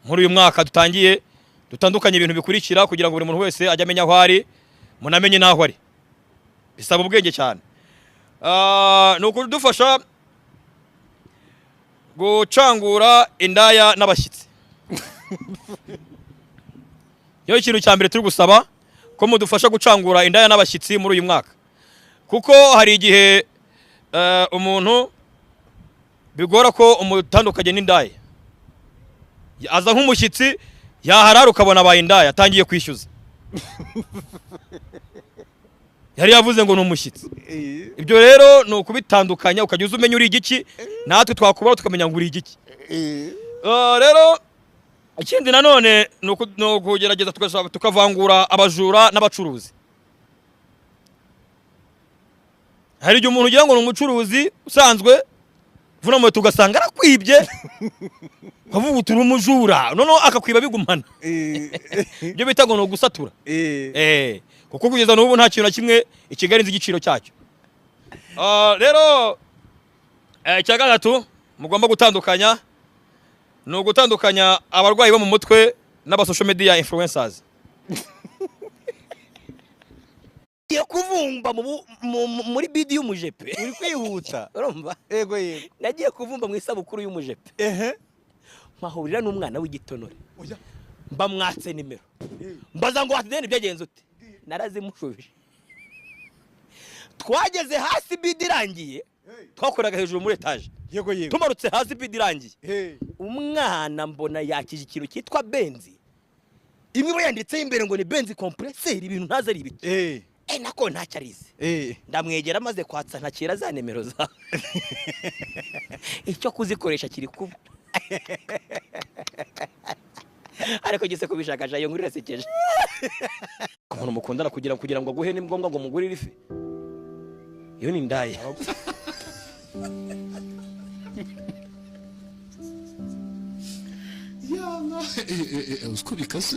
muri uyu mwaka dutangiye dutandukanye ibintu bikurikira kugira ngo buri muntu wese ajye amenya aho ari munamenye naho ari bisaba ubwenge cyane no kudufasha gucangura indaya n'abashyitsi yo ikintu cya mbere turi gusaba ko mudufasha gucangura indaya n'abashyitsi muri uyu mwaka kuko hari igihe umuntu bigora ko umutandukanye n'indaya aza nk'umushyitsi yaharara ukabona abaye indaya atangiye kwishyuza yari yavuze ngo n'umushyitsi ibyo rero no kubitandukanya ukajya umenya uri igiki natwe twakubara tukamenya ngo uri igiki rero ikindi nanone no kugerageza tukavangura abajura n'abacuruzi hari igihe umuntu ugira ngo n'umucuruzi usanzwe vuna moto ugasanga arakwibye kavuga uturi umujura noneho akakwiba bigumana ibyo bita ngo no gusatura kuko kugeza n'ubu nta kintu na kimwe ikigali nzi igiciro cyacyo rero icya gatatu mugomba gutandukanya no gutandukanya abarwayi bo mu mutwe n'aba social media influencers yo kuvumba muri bidi y'umujepe uri kwihuta urumva yego yego nagiye kuvumba mu isabukuru y'umujepe mpahurira n'umwana w'igitonore mba mwatse nimero mbaza ngo watideni byagenze ute narazimushubije twageze hasi bidi irangiye twakoraga hejuru muri etage yego yego tumarutse hasi bidi irangiye umwana mbona yakije ikintu cyitwa benzi imwe yanditseho imbere ngo ni benzi compresseur ibintu ntaze ari ibiki nako ntacyo arize ndamwegera maze kwatsa ntakira za nimero za icyo kuzikoresha kiri kuba ariko gise kubishakasha iyo nkuru irasekeje umuntu mukundana kugira ngo aguhe ni ngombwa ngo mugurire ifi iyo ni ndaya usko bikase